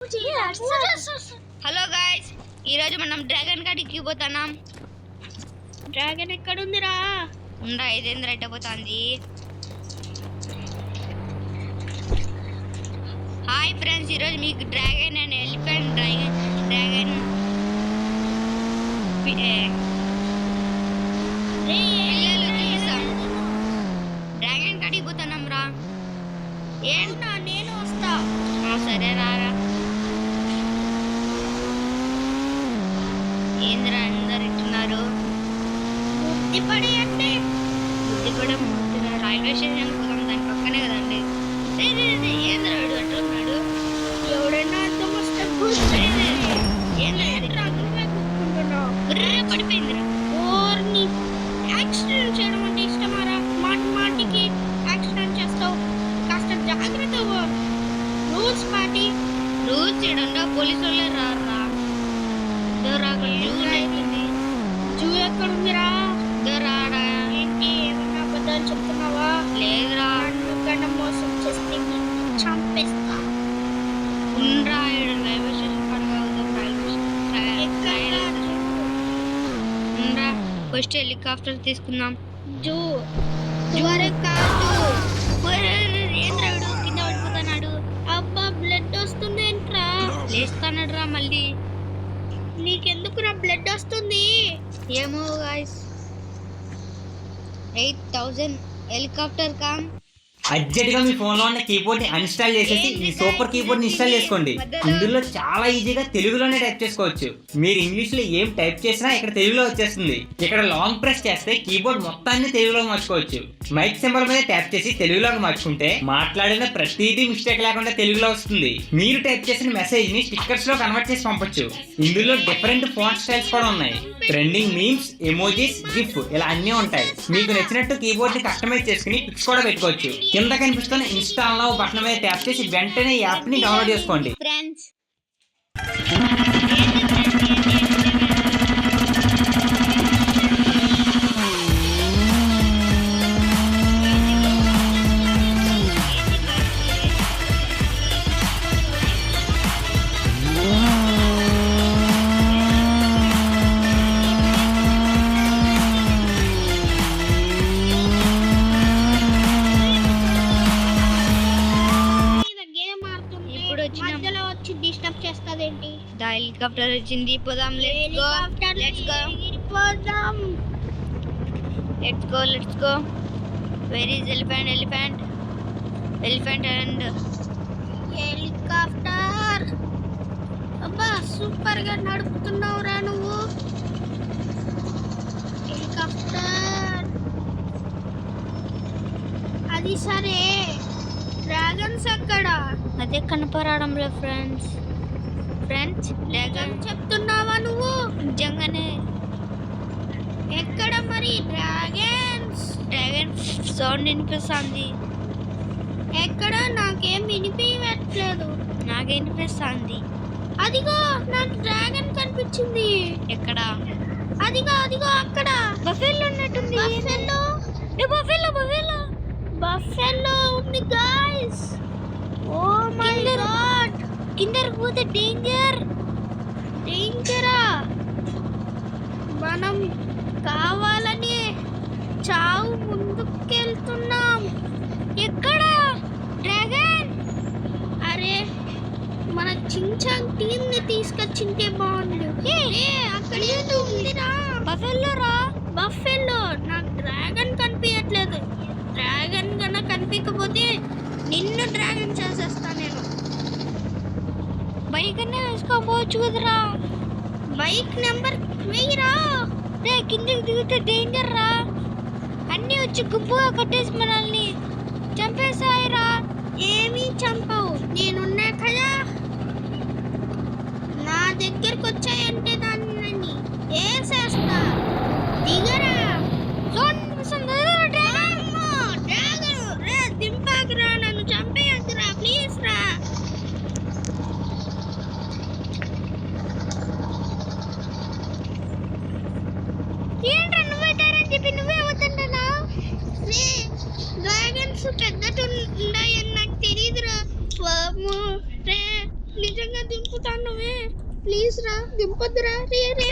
Hello guys, ఈరోజు మనం dragon కాడికి పోతున్నాం. డ్రాగన్ ఎక్కడుందిరా? ఉండా ఇదేంద్ర ఎట్టపోతుంది. హాయ్ ఫ్రెండ్స్, ఈరోజు మీకు dragon and elephant dragon dragon కాడికి పోతున్నాం రా. ఏంటా? నేను వస్తా. సరే రారా. ఏంద్ర అందరు ఇట్టున్నారు. బుద్ధిపడి అంటే బుద్ధిపడే రైల్వే స్టేషన్ పోతాం, దాని పక్కనే కదండి. ఏంద్ర అట్టున్నాడు. ఎవడైనా అర్థం వస్తే పడిపోయిందిరా. ఓర్ని యాక్సిడెంట్ చేయడం అంటే ఇష్టమారా? మాటికి యాక్సిడెంట్ చేస్తావు. కాస్త జాగ్రత్త. రూల్స్ పాటి. రూల్స్ ఏడన్నా పోలీసు వాళ్ళే రారా. జూ ఎక్కడుందిరా? రాడా. ఏంటి ఏమన్నా అబద్ధాలు చెప్తున్నావా? లేదురా. కన్నా మోసం చేస్తే చంపేస్తా. ఉండ్రా, రైల్వే స్టేషన్ ఉండ్రా. ఫస్ట్ హెలికాప్టర్ తీసుకుందాం. జూ ఏంద్రాడు కింద పడిపోతున్నాడు. అబ్బా, బ్లడ్ వస్తుంది ఏంట్రా? లేస్తానడు రా మళ్ళీ. నీకెందుకురా బ్లడ్ వస్తుంది? ఏమో గాయ్స్. 8,000 helicopter com. అర్జెంట్ గా మీ ఫోన్ లో ఉన్న కీబోర్డ్ ని అన్ఇన్స్టాల్ చేసేసి ఈ సూపర్ కీబోర్డ్ ని ఇన్స్టాల్ చేసుకోండి. ఇందులో చాలా ఈజీగా తెలుగులోనే టైప్ చేసుకోవచ్చు. మీరు ఇంగ్లీష్ లో ఏం టైప్ చేసినా ఇక్కడ తెలుగులో వచ్చేస్తుంది. ఇక్కడ లాంగ్ ప్రెస్ చేస్తే కీబోర్డ్ మొత్తాన్ని తెలుగులో మార్చుకోవచ్చు. మైక్ సింబల్ మీద ట్యాప్ చేసి తెలుగులోకి మార్చుకుంటే మాట్లాడిన ప్రతిదీ మిస్టేక్ లేకుండా తెలుగులో వస్తుంది. మీరు టైప్ చేసిన మెసేజ్ ని స్టిక్కర్స్ లో కన్వర్ట్ చేసి పంపొచ్చు. ఇందులో డిఫరెంట్ ఫాంట్ స్టైల్స్ కూడా ఉన్నాయి. ట్రెండింగ్ మీమ్స్, ఎమోజీస్, గిఫ్ ఇలా అన్నీ ఉంటాయి. మీకు నచ్చినట్టు కీబోర్డ్ ని కస్టమైజ్ చేసుకుని పిక్స్ కూడా పెట్టుకోవచ్చు. కింద కనిపిస్తున్న ఇన్స్టాల్ నౌ బటన్ మీద ట్యాప్ చేసి వెంటనే ఈ యాప్ ని డౌన్లోడ్ చేసుకోండి. ఫ్రెండ్స్, మధ్యలో వచ్చి డిస్టర్బ్ చేస్తాదేంటి? హెలికాప్టర్ వచ్చింది, పోదాం. Let's go. Where is elephant and helicopter. అబ్బా, సూపర్ గా నడుపుతున్నావురా నువ్వు. హెలికాప్టర్ అది సరే, డ్రాగన్స్ అక్కడ అదే కనపడడం లేదు. ఫ్రెండ్స్ డ్రాగన్ చెప్తున్నావా నువ్వు? నిజంగానే. ఎక్కడ మరి డ్రాగన్ సౌండ్ వినిపిస్తుంది. ఎక్కడ? నాకేం వినిపించట్లేదు. నాకే వినిపిస్తుంది. అదిగో, నాకు డ్రాగన్ కనిపించింది. ఎక్కడ? అదిగో అక్కడ. బఫెల్లో ఉన్నట్టుంది. బఫెల్లో ఉంది గాయ్స్. ఓ మై గాడ్, కిందకి పోతే డేంజరా. మనం కావాలని చావు ముందుకెళ్తున్నాం. ఎక్కడ డ్రాగన్? అరే, మన చించాంగ్ టీం ని తీసుకొచ్చింటే బాగుండు. అక్కడ ఏదో ఉందిరా. బఫెల్లో నాకు డ్రాగన్ కనిపించట్లేదు. డ్రాగన్ కన్నా కనిపించకపోతే నిన్ను డ్రాగన్ చేసేస్తా నేను. బైక్ అనే వేసుకోపోవచ్చు కదరా. బైక్ నెంబర్ వెయ్యిరా. కిందకి దిగితే డేంజర్ రా. అన్నీ వచ్చి గుంపుగా కట్టేసి మనల్ని చంపేసాయిరా. ఏమీ చంపవు, నేనున్నా కదా. నా దగ్గరకు వచ్చాయంటే దాన్ని వేసేస్తా. దిగరా. దింపాకురా, నన్ను చంపేయద్దురా ప్లీజ్ రా. ఏంట్రా నువ్వైతారని చెప్పి నువ్వే అవుతుంటా. డ్రాగన్స్ పెద్దగా ఉన్నాయని నాకు తెలియదురా. నిజంగా దింపుతాను ప్లీజ్ రా దింపొద్దురా రే రే